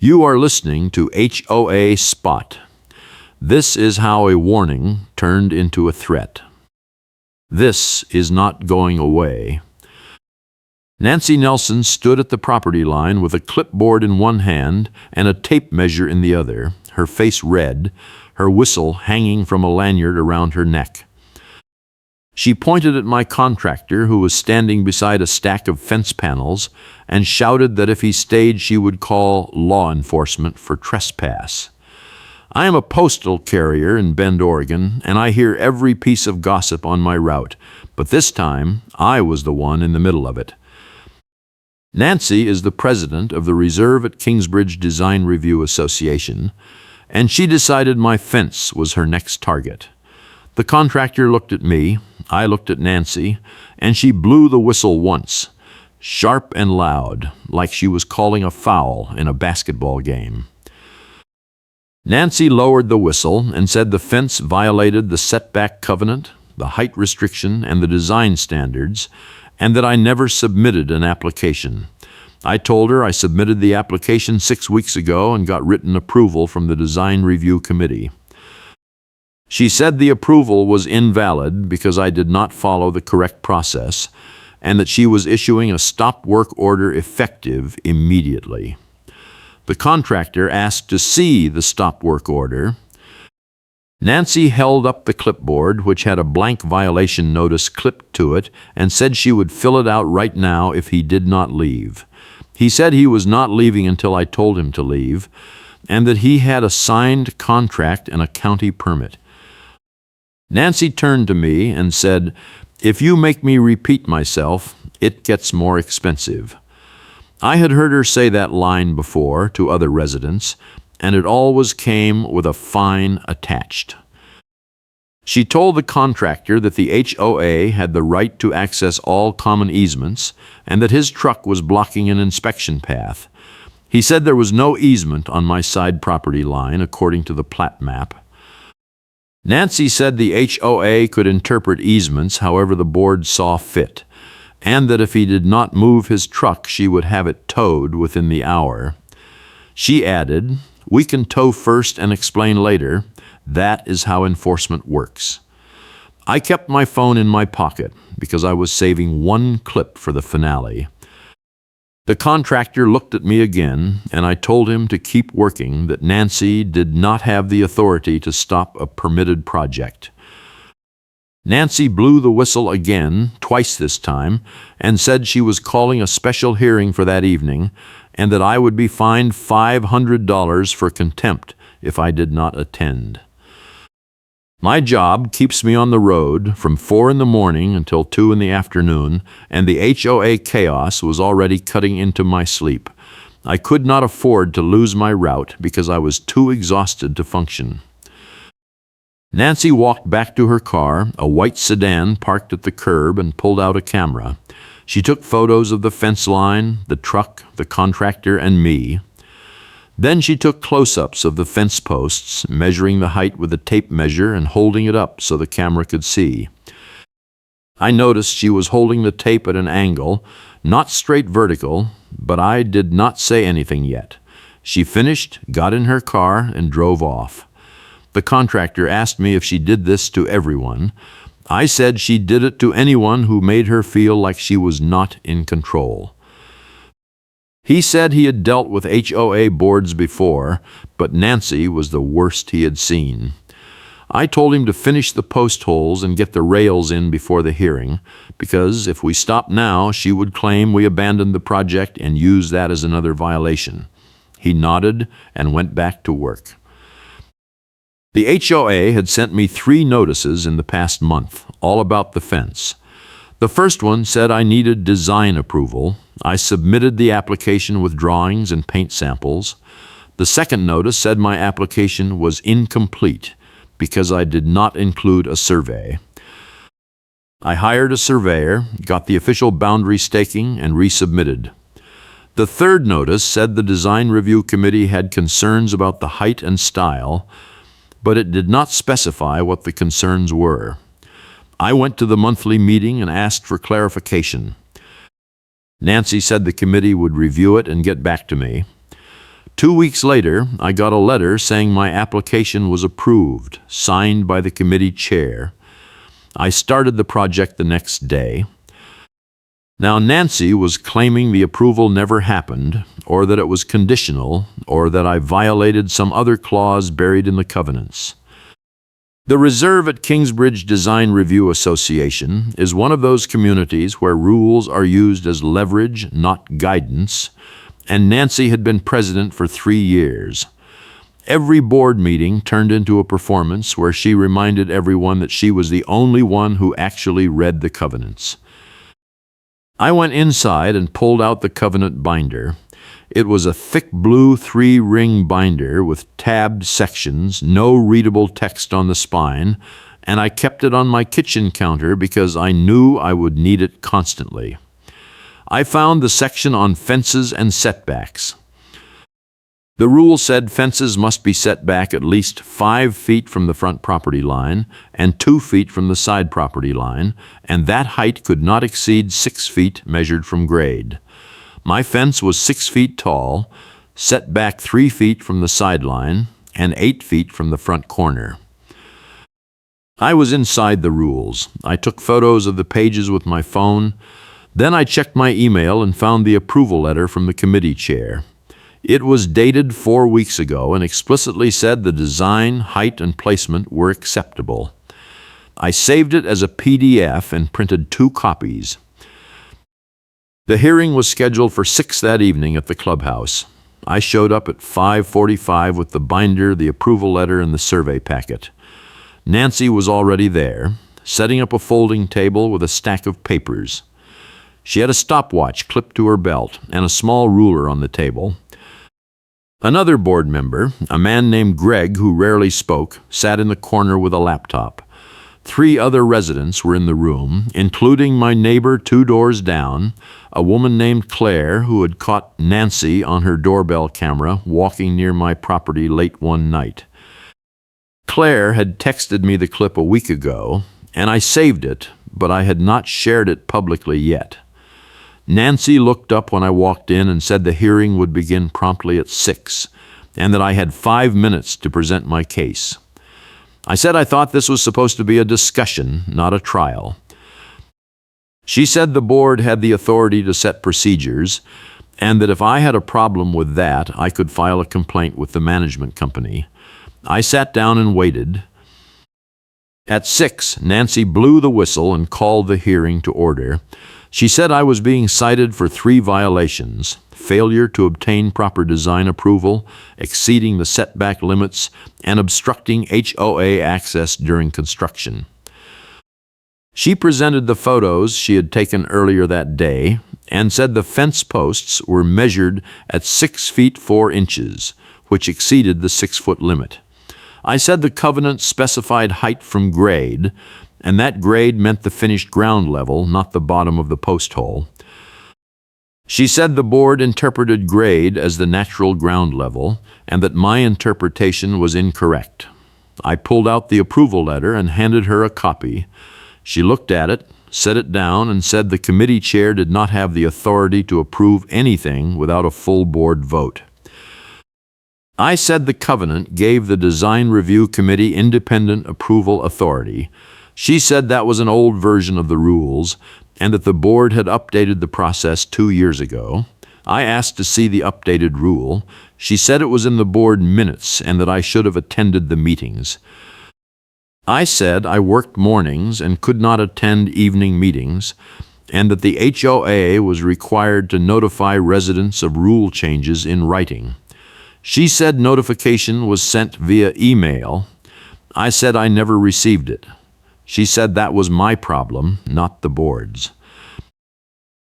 You are listening to HOA Spot. This is how a warning turned into a threat. This is not going away. Nancy Nelson stood at the property line with a clipboard in one hand and a tape measure in the other, her face red, her whistle hanging from a lanyard around her neck. She pointed at my contractor, who was standing beside a stack of fence panels, and shouted that if he stayed, she would call law enforcement for trespass. I am a postal carrier in Bend, Oregon, and I hear every piece of gossip on my route, but this time I was the one in the middle of it. Nancy is the president of the Reserve at Kingsbridge Design Review Association, and she decided my fence was her next target. The contractor looked at me, I looked at Nancy, and she blew the whistle once, sharp and loud, like she was calling a foul in a basketball game. Nancy lowered the whistle and said the fence violated the setback covenant, the height restriction, and the design standards, and that I never submitted an application. I told her I submitted the application 6 weeks ago and got written approval from the Design Review Committee. She said the approval was invalid because I did not follow the correct process, and that she was issuing a stop work order effective immediately. The contractor asked to see the stop work order. Nancy held up the clipboard, which had a blank violation notice clipped to it, and said she would fill it out right now if he did not leave. He said he was not leaving until I told him to leave, and that he had a signed contract and a county permit. Nancy turned to me and said, "If you make me repeat myself, it gets more expensive." I had heard her say that line before to other residents, and it always came with a fine attached. She told the contractor that the HOA had the right to access all common easements and that his truck was blocking an inspection path. He said there was no easement on my side property line according to the plat map. Nancy said the HOA could interpret easements however the board saw fit, and that if he did not move his truck, she would have it towed within the hour. She added, "We can tow first and explain later. That is how enforcement works." I kept my phone in my pocket because I was saving one clip for the finale. The contractor looked at me again, and I told him to keep working, that Nancy did not have the authority to stop a permitted project. Nancy blew the whistle again, twice this time, and said she was calling a special hearing for that evening, and that I would be fined $500 for contempt if I did not attend. My job keeps me on the road from 4 in the morning until 2 in the afternoon, and the HOA chaos was already cutting into my sleep. I could not afford to lose my route because I was too exhausted to function. Nancy walked back to her car, a white sedan parked at the curb, and pulled out a camera. She took photos of the fence line, the truck, the contractor, and me. Then she took close-ups of the fence posts, measuring the height with a tape measure and holding it up so the camera could see. I noticed she was holding the tape at an angle, not straight vertical, but I did not say anything yet. She finished, got in her car, and drove off. The contractor asked me if she did this to everyone. I said she did it to anyone who made her feel like she was not in control. He said he had dealt with HOA boards before, but Nancy was the worst he had seen. I told him to finish the post holes and get the rails in before the hearing, because if we stopped now, she would claim we abandoned the project and use that as another violation. He nodded and went back to work. The HOA had sent me 3 notices in the past month, all about the fence. The first one said I needed design approval. I submitted the application with drawings and paint samples. The second notice said my application was incomplete because I did not include a survey. I hired a surveyor, got the official boundary staking, and resubmitted. The third notice said the Design Review Committee had concerns about the height and style, but it did not specify what the concerns were. I went to the monthly meeting and asked for clarification. Nancy said the committee would review it and get back to me. 2 weeks later, I got a letter saying my application was approved, signed by the committee chair. I started the project the next day. Now, Nancy was claiming the approval never happened, or that it was conditional, or that I violated some other clause buried in the covenants. The reserve at Kingsbridge Design Review Association is one of those communities where rules are used as leverage, not guidance, and Nancy had been president for 3 years. Every board meeting turned into a performance where she reminded everyone that she was the only one who actually read the covenants. I went inside and pulled out the covenant binder. It was a thick blue 3-ring binder with tabbed sections, no readable text on the spine, and I kept it on my kitchen counter because I knew I would need it constantly. I found the section on fences and setbacks. The rule said fences must be set back at least 5 feet from the front property line and 2 feet from the side property line, and that height could not exceed 6 feet measured from grade. My fence was 6 feet tall, set back 3 feet from the sideline and 8 feet from the front corner. I was inside the rules. I took photos of the pages with my phone. Then I checked my email and found the approval letter from the committee chair. It was dated 4 weeks ago and explicitly said the design, height, and placement were acceptable. I saved it as a PDF and printed 2 copies. The hearing was scheduled for 6 that evening at the clubhouse. I showed up at 5:45 with the binder, the approval letter, and the survey packet. Nancy was already there, setting up a folding table with a stack of papers. She had a stopwatch clipped to her belt and a small ruler on the table. Another board member, a man named Greg who rarely spoke, sat in the corner with a laptop. 3 other residents were in the room, including my neighbor 2 doors down, a woman named Claire who had caught Nancy on her doorbell camera walking near my property late one night. Claire had texted me the clip a week ago, and I saved it, but I had not shared it publicly yet. Nancy looked up when I walked in and said the hearing would begin promptly at 6, and that I had 5 minutes to present my case. I said I thought this was supposed to be a discussion, not a trial. She said the board had the authority to set procedures, and that if I had a problem with that, I could file a complaint with the management company. I sat down and waited. At 6, Nancy blew the whistle and called the hearing to order. She said I was being cited for 3 violations: failure to obtain proper design approval, exceeding the setback limits, and obstructing HOA access during construction. She presented the photos she had taken earlier that day and said the fence posts were measured at 6 feet 4 inches, which exceeded the 6-foot limit. I said the covenant specified height from grade, and that grade meant the finished ground level, not the bottom of the post hole. She said the board interpreted grade as the natural ground level, and that my interpretation was incorrect. I pulled out the approval letter and handed her a copy. She looked at it, set it down, and said the committee chair did not have the authority to approve anything without a full board vote. I said the covenant gave the Design Review Committee independent approval authority. She said that was an old version of the rules and that the board had updated the process 2 years ago. I asked to see the updated rule. She said it was in the board minutes and that I should have attended the meetings. I said I worked mornings and could not attend evening meetings, and that the HOA was required to notify residents of rule changes in writing. She said notification was sent via email. I said I never received it. She said that was my problem, not the board's.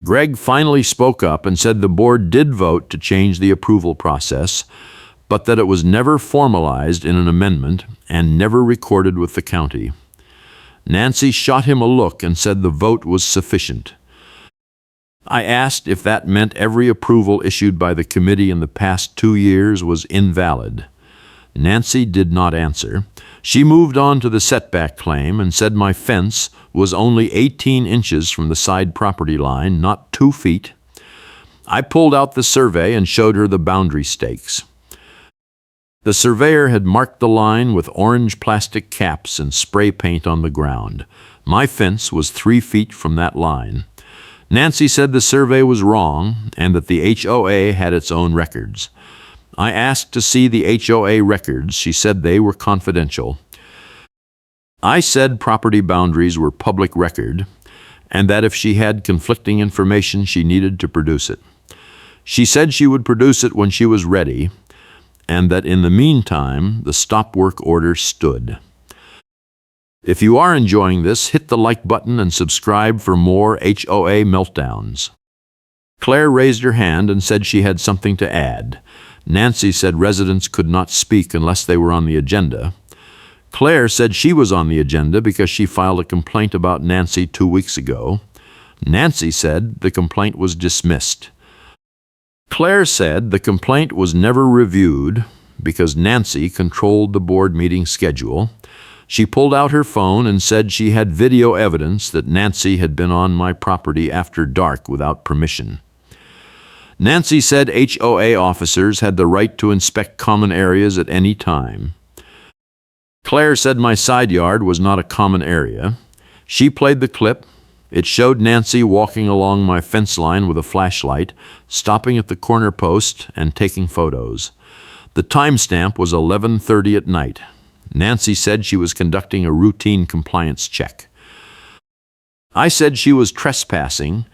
Greg finally spoke up and said the board did vote to change the approval process, but that it was never formalized in an amendment and never recorded with the county. Nancy shot him a look and said the vote was sufficient. I asked if that meant every approval issued by the committee in the past 2 years was invalid. Nancy did not answer. She moved on to the setback claim and said my fence was only 18 inches from the side property line, not 2 feet. I pulled out the survey and showed her the boundary stakes. The surveyor had marked the line with orange plastic caps and spray paint on the ground. My fence was 3 feet from that line. Nancy said the survey was wrong and that the HOA had its own records. I asked to see the HOA records. She said they were confidential. I said property boundaries were public record and that if she had conflicting information, she needed to produce it. She said she would produce it when she was ready, and that in the meantime, the stop work order stood. If you are enjoying this, hit the like button and subscribe for more HOA meltdowns. Claire raised her hand and said she had something to add. Nancy said residents could not speak unless they were on the agenda. Claire said she was on the agenda because she filed a complaint about Nancy 2 weeks ago. Nancy said the complaint was dismissed. Claire said the complaint was never reviewed because Nancy controlled the board meeting schedule. She pulled out her phone and said she had video evidence that Nancy had been on my property after dark without permission. Nancy said HOA officers had the right to inspect common areas at any time. Claire said my side yard was not a common area. She played the clip. It showed Nancy walking along my fence line with a flashlight, stopping at the corner post and taking photos. The timestamp was 11:30 at night. Nancy said she was conducting a routine compliance check. I said she was trespassing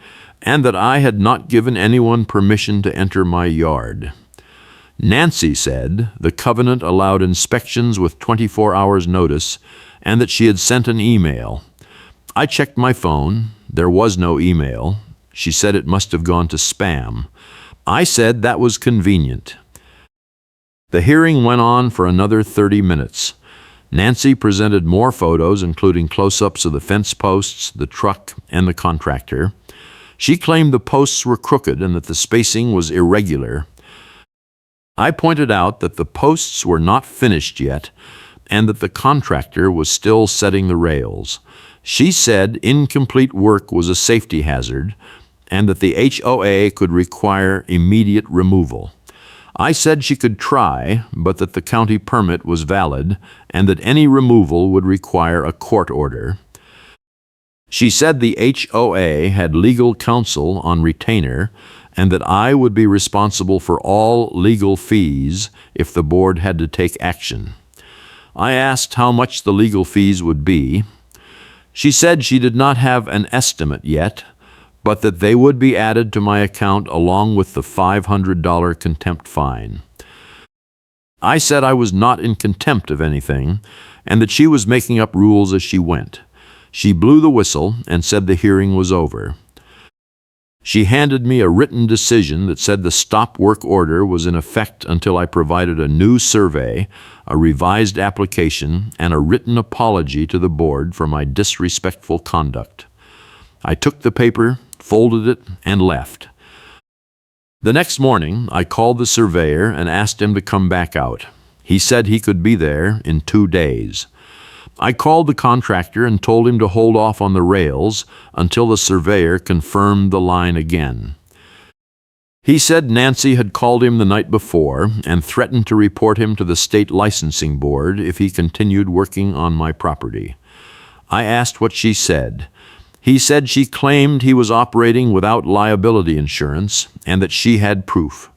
and that I had not given anyone permission to enter my yard. Nancy said the covenant allowed inspections with 24 hours notice and that she had sent an email. I checked my phone. There was no email. She said it must have gone to spam. I said that was convenient. The hearing went on for another 30 minutes. Nancy presented more photos, including close-ups of the fence posts, the truck, and the contractor. She claimed the posts were crooked and that the spacing was irregular. I pointed out that the posts were not finished yet and that the contractor was still setting the rails. She said incomplete work was a safety hazard and that the HOA could require immediate removal. I said she could try, but that the county permit was valid and that any removal would require a court order. She said the HOA had legal counsel on retainer and that I would be responsible for all legal fees if the board had to take action. I asked how much the legal fees would be. She said she did not have an estimate yet, but that they would be added to my account along with the $500 contempt fine. I said I was not in contempt of anything and that she was making up rules as she went. She blew the whistle and said the hearing was over. She handed me a written decision that said the stop work order was in effect until I provided a new survey, a revised application, and a written apology to the board for my disrespectful conduct. I took the paper, folded it, and left. The next morning, I called the surveyor and asked him to come back out. He said he could be there in 2 days. I called the contractor and told him to hold off on the rails until the surveyor confirmed the line again. He said Nancy had called him the night before and threatened to report him to the state licensing board if he continued working on my property. I asked what she said. He said she claimed he was operating without liability insurance and that she had proof.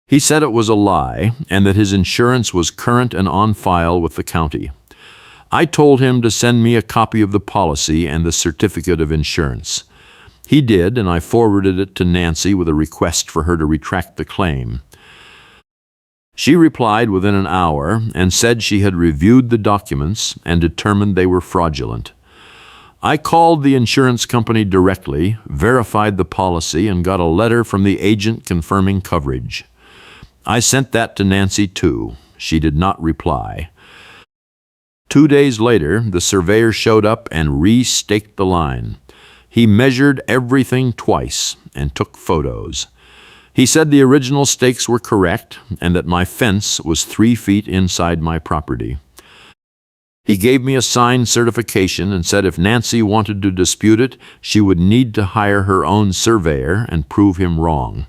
He said it was a lie and that his insurance was current and on file with the county. I told him to send me a copy of the policy and the certificate of insurance. He did, and I forwarded it to Nancy with a request for her to retract the claim. She replied within an hour and said she had reviewed the documents and determined they were fraudulent. I called the insurance company directly, verified the policy, and got a letter from the agent confirming coverage. I sent that to Nancy too. She did not reply. 2 days later, the surveyor showed up and re-staked the line. He measured everything twice and took photos. He said the original stakes were correct and that my fence was 3 feet inside my property. He gave me a signed certification and said if Nancy wanted to dispute it, she would need to hire her own surveyor and prove him wrong.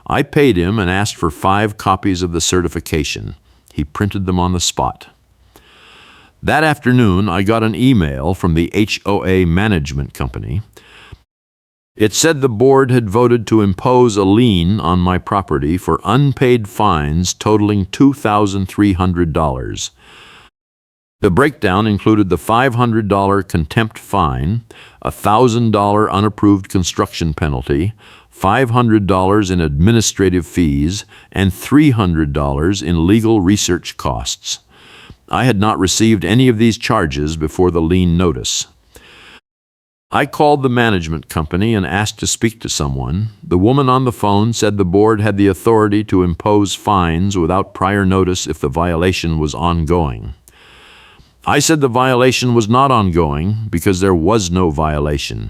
I paid him and asked for 5 copies of the certification. He printed them on the spot. That afternoon, I got an email from the HOA management company. It said the board had voted to impose a lien on my property for unpaid fines totaling $2,300. The breakdown included the $500 contempt fine, a $1,000 unapproved construction penalty, $500 in administrative fees, and $300 in legal research costs. I had not received any of these charges before the lien notice. I called the management company and asked to speak to someone. The woman on the phone said the board had the authority to impose fines without prior notice if the violation was ongoing. I said the violation was not ongoing because there was no violation.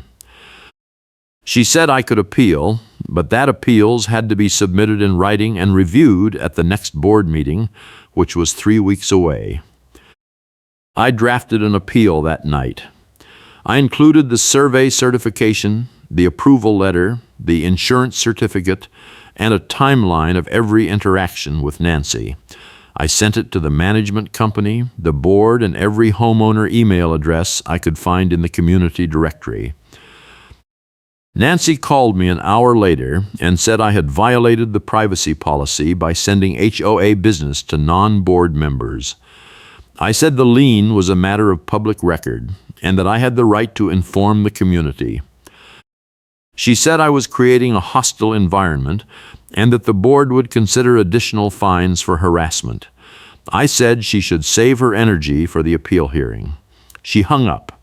She said I could appeal, but that appeals had to be submitted in writing and reviewed at the next board meeting, which was 3 weeks away. I drafted an appeal that night. I included the survey certification, the approval letter, the insurance certificate, and a timeline of every interaction with Nancy. I sent it to the management company, the board, and every homeowner email address I could find in the community directory. Nancy called me an hour later and said I had violated the privacy policy by sending HOA business to non-board members. I said the lien was a matter of public record and that I had the right to inform the community. She said I was creating a hostile environment and that the board would consider additional fines for harassment. I said she should save her energy for the appeal hearing. She hung up.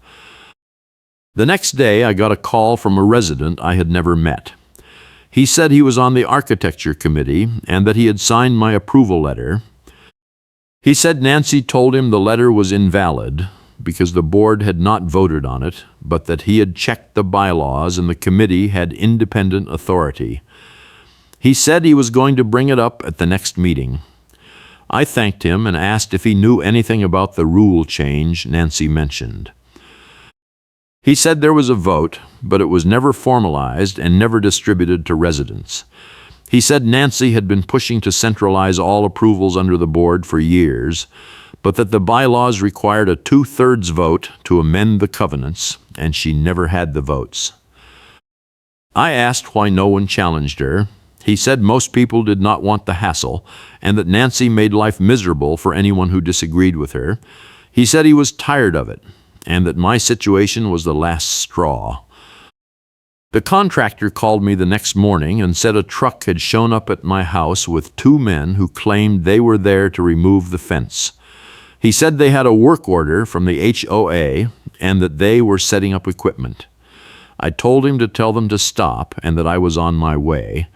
The next day, I got a call from a resident I had never met. He said he was on the architecture committee and that he had signed my approval letter. He said Nancy told him the letter was invalid because the board had not voted on it, but that he had checked the bylaws and the committee had independent authority. He said he was going to bring it up at the next meeting. I thanked him and asked if he knew anything about the rule change Nancy mentioned. He said there was a vote, but it was never formalized and never distributed to residents. He said Nancy had been pushing to centralize all approvals under the board for years, but that the bylaws required a 2/3 vote to amend the covenants, and she never had the votes. I asked why no one challenged her. He said most people did not want the hassle, and that Nancy made life miserable for anyone who disagreed with her. He said he was tired of it, and that my situation was the last straw. The contractor called me the next morning and said a truck had shown up at my house with 2 men who claimed they were there to remove the fence. He said they had a work order from the HOA and that they were setting up equipment. I told him to tell them to stop and that I was on my way.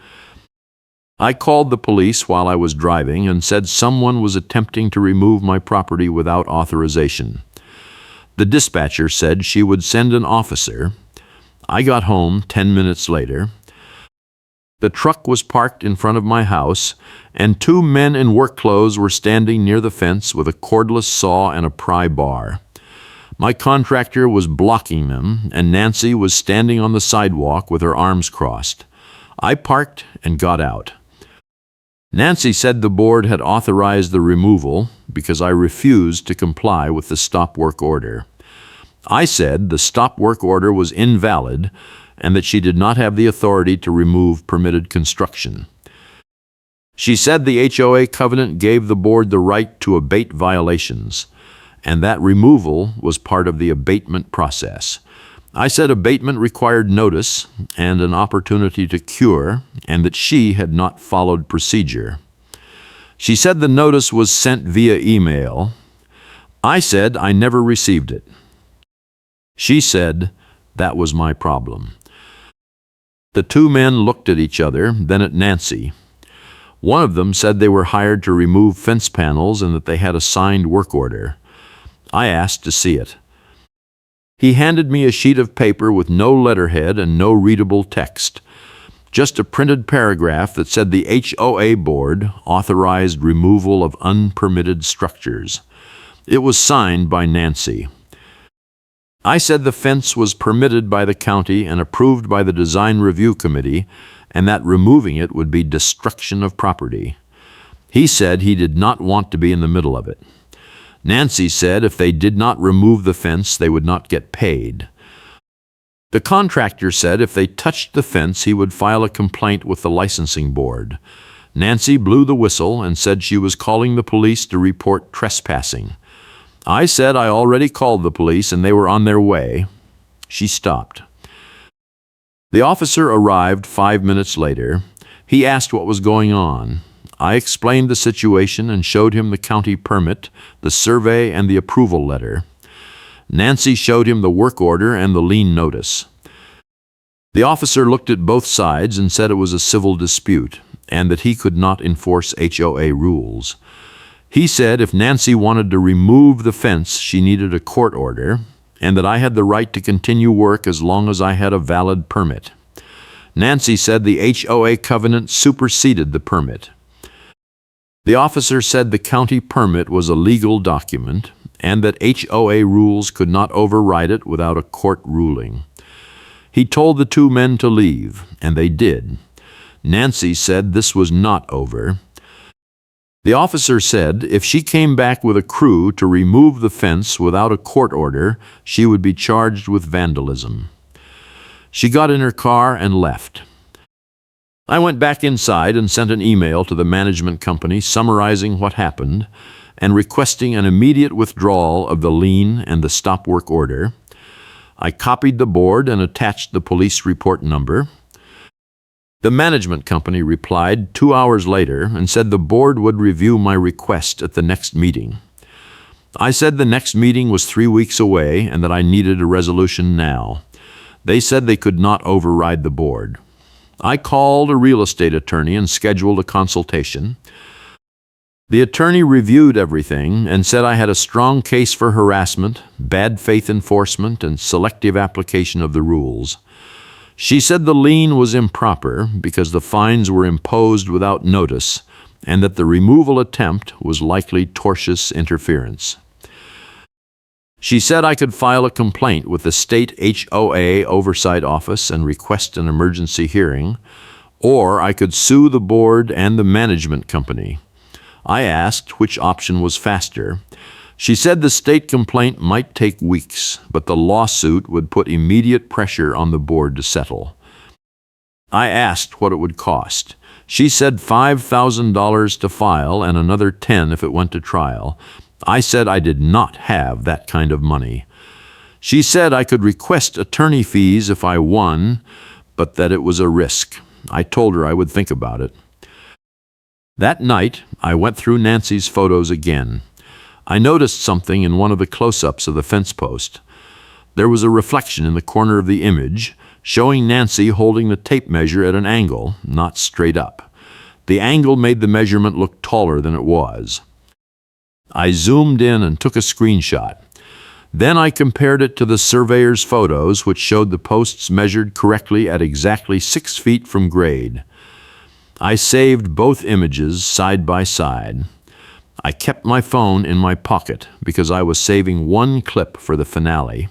I called the police while I was driving and said someone was attempting to remove my property without authorization. The dispatcher said she would send an officer. I got home 10 minutes later. The truck was parked in front of my house, and 2 men in work clothes were standing near the fence with a cordless saw and a pry bar. My contractor was blocking them, and Nancy was standing on the sidewalk with her arms crossed. I parked and got out. Nancy said the board had authorized the removal because I refused to comply with the stop work order. I said the stop work order was invalid and that she did not have the authority to remove permitted construction. She said the HOA covenant gave the board the right to abate violations, and that removal was part of the abatement process. I said abatement required notice and an opportunity to cure, and that she had not followed procedure. She said the notice was sent via email. I said I never received it. She said that was my problem. The 2 men looked at each other, then at Nancy. One of them said they were hired to remove fence panels and that they had a signed work order. I asked to see it. He handed me a sheet of paper with no letterhead and no readable text, just a printed paragraph that said the HOA board authorized removal of unpermitted structures. It was signed by Nancy. I said the fence was permitted by the county and approved by the Design Review Committee, and that removing it would be destruction of property. He said he did not want to be in the middle of it. Nancy said if they did not remove the fence, they would not get paid. The contractor said if they touched the fence, he would file a complaint with the licensing board. Nancy blew the whistle and said she was calling the police to report trespassing. I said I already called the police and they were on their way. She stopped. The officer arrived 5 minutes later. He asked what was going on. I explained the situation and showed him the county permit, the survey, and the approval letter. Nancy showed him the work order and the lien notice. The officer looked at both sides and said it was a civil dispute and that he could not enforce HOA rules. He said if Nancy wanted to remove the fence, she needed a court order, and that I had the right to continue work as long as I had a valid permit. Nancy said the HOA covenant superseded the permit. The officer said the county permit was a legal document and that HOA rules could not override it without a court ruling. He told the two men to leave, and they did. Nancy said this was not over. The officer said if she came back with a crew to remove the fence without a court order, she would be charged with vandalism. She got in her car and left. I went back inside and sent an email to the management company summarizing what happened and requesting an immediate withdrawal of the lien and the stop work order. I copied the board and attached the police report number. The management company replied 2 hours later and said the board would review my request at the next meeting. I said the next meeting was 3 weeks away and that I needed a resolution now. They said they could not override the board. I called a real estate attorney and scheduled a consultation. The attorney reviewed everything and said I had a strong case for harassment, bad faith enforcement, and selective application of the rules. She said the lien was improper because the fines were imposed without notice and that the removal attempt was likely tortious interference. She said I could file a complaint with the state HOA oversight office and request an emergency hearing, or I could sue the board and the management company. I asked which option was faster. She said the state complaint might take weeks, but the lawsuit would put immediate pressure on the board to settle. I asked what it would cost. She said $5,000 to file and another $10,000 if it went to trial. I said I did not have that kind of money. She said I could request attorney fees if I won, but that it was a risk. I told her I would think about it. That night, I went through Nancy's photos again. I noticed something in one of the close-ups of the fence post. There was a reflection in the corner of the image, showing Nancy holding the tape measure at an angle, not straight up. The angle made the measurement look taller than it was. I zoomed in and took a screenshot. Then I compared it to the surveyor's photos, which showed the posts measured correctly at exactly 6 feet from grade. I saved both images side by side. I kept my phone in my pocket because I was saving one clip for the finale.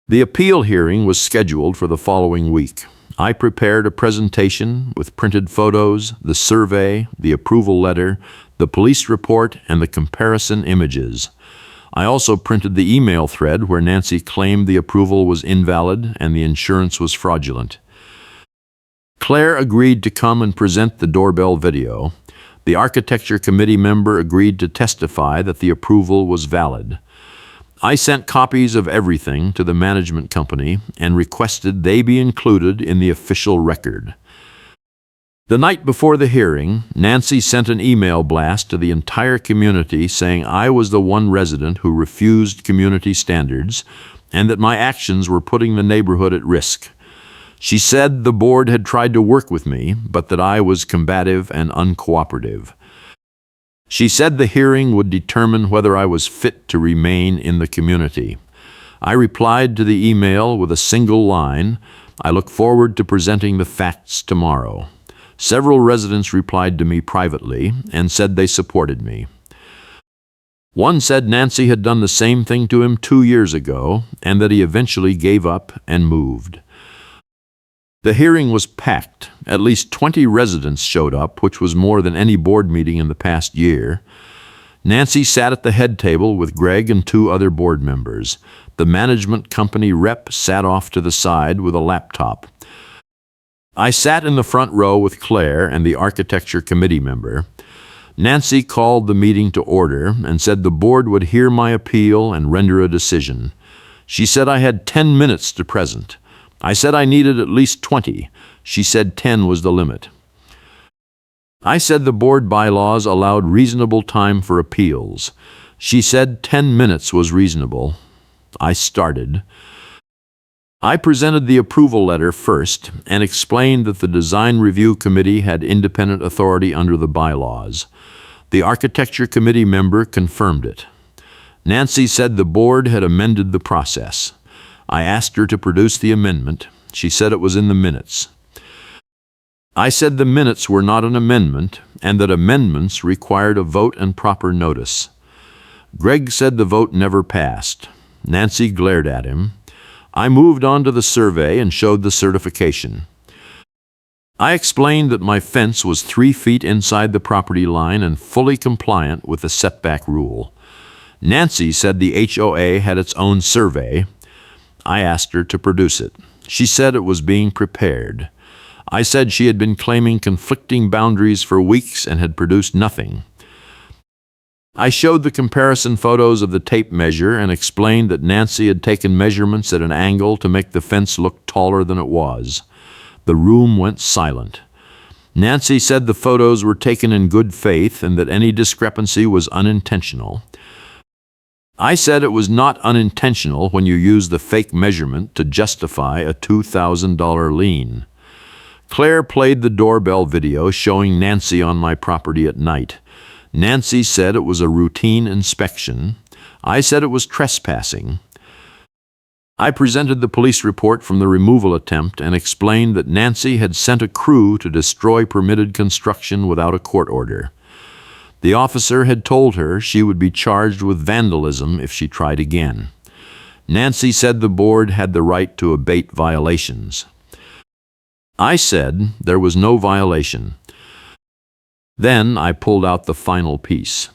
The appeal hearing was scheduled for the following week. I prepared a presentation with printed photos, the survey, the approval letter, the police report, and the comparison images. I also printed the email thread where Nancy claimed the approval was invalid and the insurance was fraudulent. Claire agreed to come and present the doorbell video. The architecture committee member agreed to testify that the approval was valid. I sent copies of everything to the management company and requested they be included in the official record. The night before the hearing, Nancy sent an email blast to the entire community saying I was the one resident who refused community standards and that my actions were putting the neighborhood at risk. She said the board had tried to work with me, but that I was combative and uncooperative. She said the hearing would determine whether I was fit to remain in the community. I replied to the email with a single line, "I look forward to presenting the facts tomorrow." Several residents replied to me privately and said they supported me. One said Nancy had done the same thing to him 2 years ago and that he eventually gave up and moved. The hearing was packed. At least 20 residents showed up, which was more than any board meeting in the past year. Nancy sat at the head table with Greg and 2 other board members. The management company rep sat off to the side with a laptop. I sat in the front row with Claire and the architecture committee member. Nancy called the meeting to order and said the board would hear my appeal and render a decision. She said I had 10 minutes to present. I said I needed at least 20. She said 10 was the limit. I said the board bylaws allowed reasonable time for appeals. She said 10 minutes was reasonable. I started. I presented the approval letter first and explained that the design review committee had independent authority under the bylaws. The architecture committee member confirmed it. Nancy said the board had amended the process. I asked her to produce the amendment. She said it was in the minutes. I said the minutes were not an amendment and that amendments required a vote and proper notice. Greg said the vote never passed. Nancy glared at him. I moved on to the survey and showed the certification. I explained that my fence was 3 feet inside the property line and fully compliant with the setback rule. Nancy said the HOA had its own survey. I asked her to produce it. She said it was being prepared. I said she had been claiming conflicting boundaries for weeks and had produced nothing. I showed the comparison photos of the tape measure and explained that Nancy had taken measurements at an angle to make the fence look taller than it was. The room went silent. Nancy said the photos were taken in good faith and that any discrepancy was unintentional. I said it was not unintentional when you use the fake measurement to justify a $2,000 lien. Claire played the doorbell video showing Nancy on my property at night. Nancy said it was a routine inspection. I said it was trespassing. I presented the police report from the removal attempt and explained that Nancy had sent a crew to destroy permitted construction without a court order. The officer had told her she would be charged with vandalism if she tried again. Nancy said the board had the right to abate violations. I said there was no violation. Then I pulled out the final piece.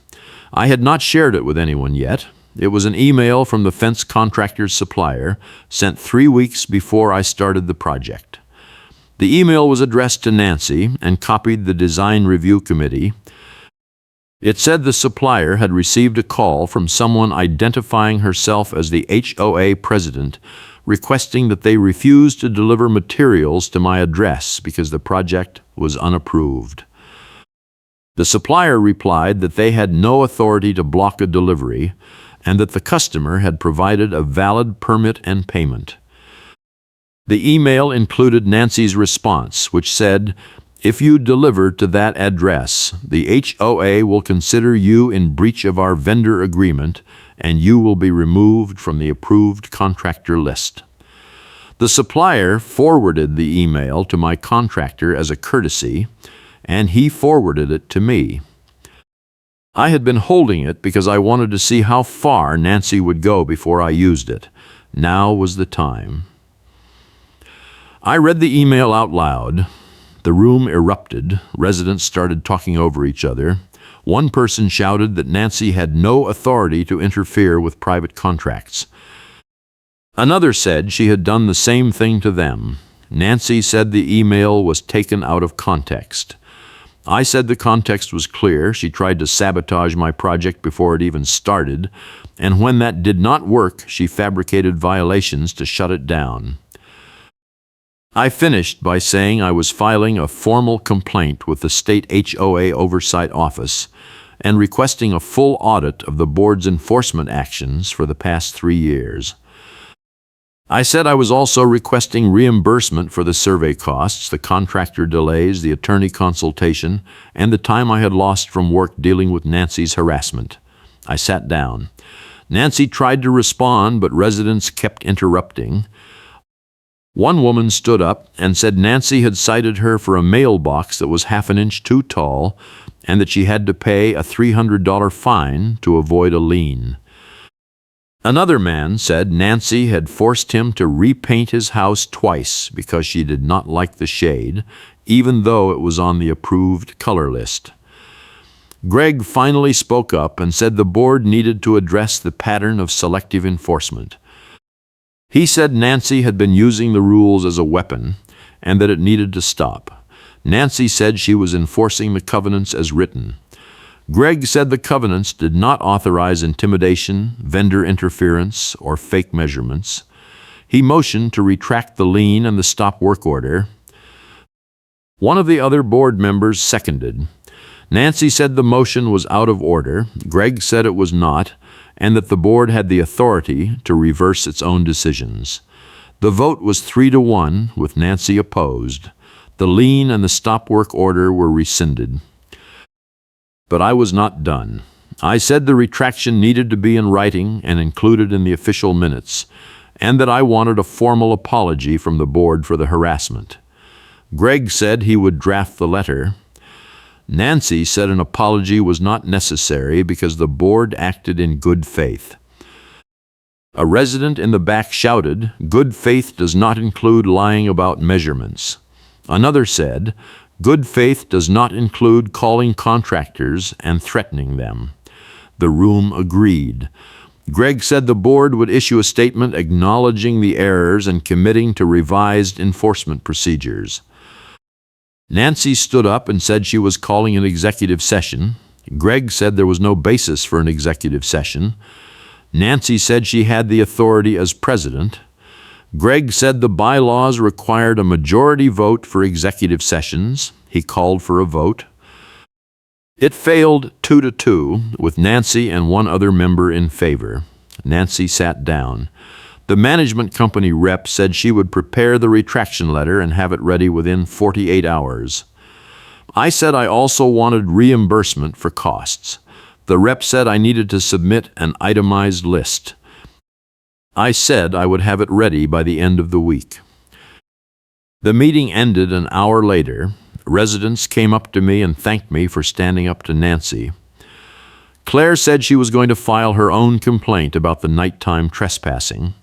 I had not shared it with anyone yet. It was an email from the fence contractor's supplier, sent 3 weeks before I started the project. The email was addressed to Nancy and copied the design review committee. It said the supplier had received a call from someone identifying herself as the HOA president, requesting that they refuse to deliver materials to my address because the project was unapproved. The supplier replied that they had no authority to block a delivery and that the customer had provided a valid permit and payment. The email included Nancy's response, which said, "If you deliver to that address, the HOA will consider you in breach of our vendor agreement and you will be removed from the approved contractor list." The supplier forwarded the email to my contractor as a courtesy, and he forwarded it to me. I had been holding it because I wanted to see how far Nancy would go before I used it. Now was the time. I read the email out loud. The room erupted. Residents started talking over each other. One person shouted that Nancy had no authority to interfere with private contracts. Another said she had done the same thing to them. Nancy said the email was taken out of context. I said the context was clear. She tried to sabotage my project before it even started, and when that did not work, she fabricated violations to shut it down. I finished by saying I was filing a formal complaint with the state HOA Oversight Office and requesting a full audit of the board's enforcement actions for the past 3 years. I said I was also requesting reimbursement for the survey costs, the contractor delays, the attorney consultation, and the time I had lost from work dealing with Nancy's harassment. I sat down. Nancy tried to respond, but residents kept interrupting. One woman stood up and said Nancy had cited her for a mailbox that was half an inch too tall and that she had to pay a $300 fine to avoid a lien. Another man said Nancy had forced him to repaint his house twice because she did not like the shade, even though it was on the approved color list. Greg finally spoke up and said the board needed to address the pattern of selective enforcement. He said Nancy had been using the rules as a weapon and that it needed to stop. Nancy said she was enforcing the covenants as written. Greg said the covenants did not authorize intimidation, vendor interference, or fake measurements. He motioned to retract the lien and the stop work order. One of the other board members seconded. Nancy said the motion was out of order. Greg said it was not, and that the board had the authority to reverse its own decisions. The vote was 3-1, with Nancy opposed. The lien and the stop work order were rescinded. But I was not done. I said the retraction needed to be in writing and included in the official minutes, and that I wanted a formal apology from the board for the harassment. Greg said he would draft the letter. Nancy said an apology was not necessary because the board acted in good faith. A resident in the back shouted, "Good faith does not include lying about measurements." Another said, "Good faith does not include calling contractors and threatening them." The room agreed. Greg said the board would issue a statement acknowledging the errors and committing to revised enforcement procedures. Nancy stood up and said she was calling an executive session. Greg said there was no basis for an executive session. Nancy said she had the authority as president. Greg said the bylaws required a majority vote for executive sessions. He called for a vote. It failed 2-2, with Nancy and one other member in favor. Nancy sat down. The management company rep said she would prepare the retraction letter and have it ready within 48 hours. I said I also wanted reimbursement for costs. The rep said I needed to submit an itemized list. I said I would have it ready by the end of the week. The meeting ended an hour later. Residents came up to me and thanked me for standing up to Nancy. Claire said she was going to file her own complaint about the nighttime trespassing.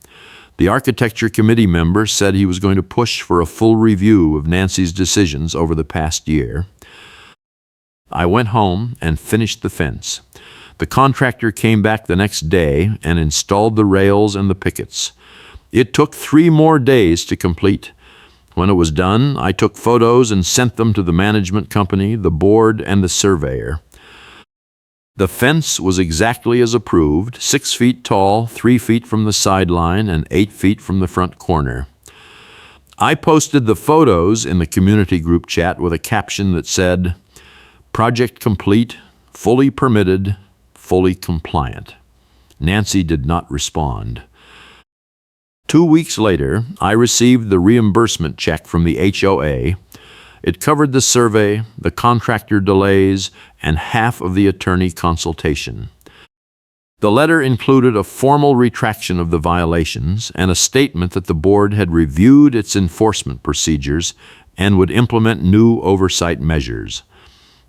The architecture committee member said he was going to push for a full review of Nancy's decisions over the past year. I went home and finished the fence. The contractor came back the next day and installed the rails and the pickets. It took 3 more days to complete. When it was done, I took photos and sent them to the management company, the board, and the surveyor. The fence was exactly as approved, 6 feet tall, 3 feet from the sideline, and 8 feet from the front corner. I posted the photos in the community group chat with a caption that said, "Project complete, fully permitted, fully compliant." Nancy did not respond. 2 weeks later, I received the reimbursement check from the HOA. It covered the survey, the contractor delays, and half of the attorney consultation. The letter included a formal retraction of the violations and a statement that the board had reviewed its enforcement procedures and would implement new oversight measures.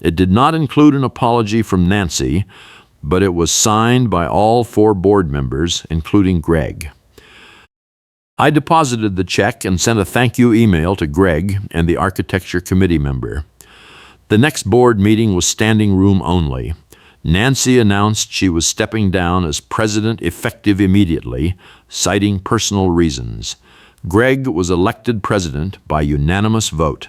It did not include an apology from Nancy, but it was signed by all 4 board members, including Greg. I deposited the check and sent a thank you email to Greg and the architecture committee member. The next board meeting was standing room only. Nancy announced she was stepping down as president effective immediately, citing personal reasons. Greg was elected president by unanimous vote.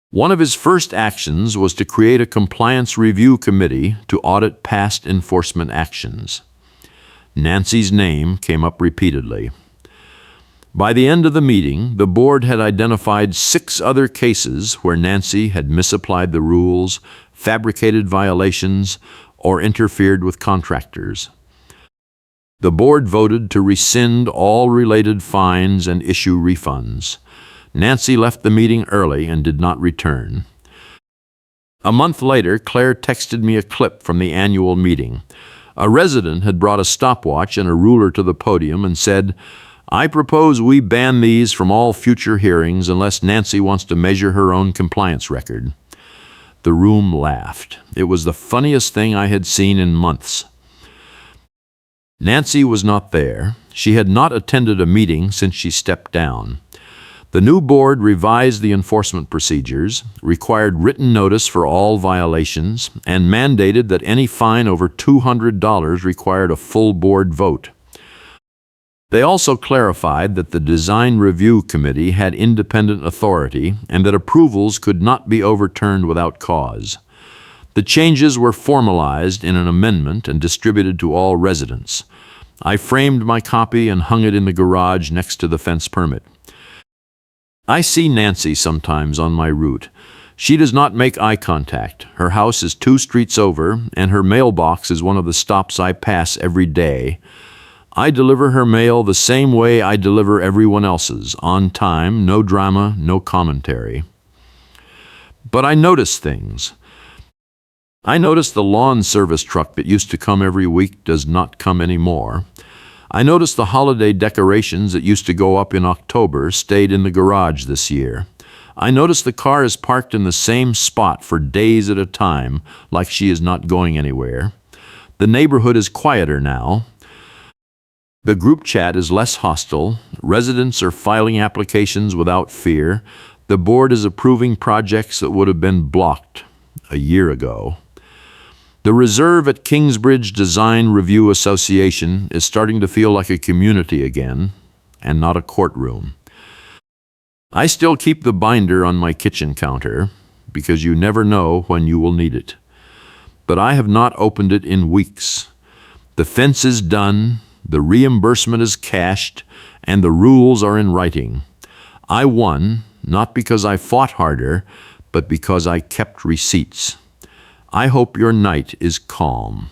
One of his first actions was to create a compliance review committee to audit past enforcement actions. Nancy's name came up repeatedly. By the end of the meeting, the board had identified 6 other cases where Nancy had misapplied the rules, fabricated violations, or interfered with contractors. The board voted to rescind all related fines and issue refunds. Nancy left the meeting early and did not return. A month later, Claire texted me a clip from the annual meeting. A resident had brought a stopwatch and a ruler to the podium and said, "I propose we ban these from all future hearings unless Nancy wants to measure her own compliance record." The room laughed. It was the funniest thing I had seen in months. Nancy was not there. She had not attended a meeting since she stepped down. The new board revised the enforcement procedures, required written notice for all violations, and mandated that any fine over $200 required a full board vote. They also clarified that the Design Review Committee had independent authority and that approvals could not be overturned without cause. The changes were formalized in an amendment and distributed to all residents. I framed my copy and hung it in the garage next to the fence permit. I see Nancy sometimes on my route. She does not make eye contact. Her house is 2 streets over, and her mailbox is one of the stops I pass every day. I deliver her mail the same way I deliver everyone else's, on time, no drama, no commentary. But I notice things. I notice the lawn service truck that used to come every week does not come anymore. I noticed the holiday decorations that used to go up in October stayed in the garage this year. I noticed the car is parked in the same spot for days at a time, like she is not going anywhere. The neighborhood is quieter now. The group chat is less hostile. Residents are filing applications without fear. The board is approving projects that would have been blocked a year ago. The reserve at Kingsbridge Design Review Association is starting to feel like a community again, and not a courtroom. I still keep the binder on my kitchen counter, because you never know when you will need it. But I have not opened it in weeks. The fence is done, the reimbursement is cashed, and the rules are in writing. I won, not because I fought harder, but because I kept receipts. I hope your night is calm.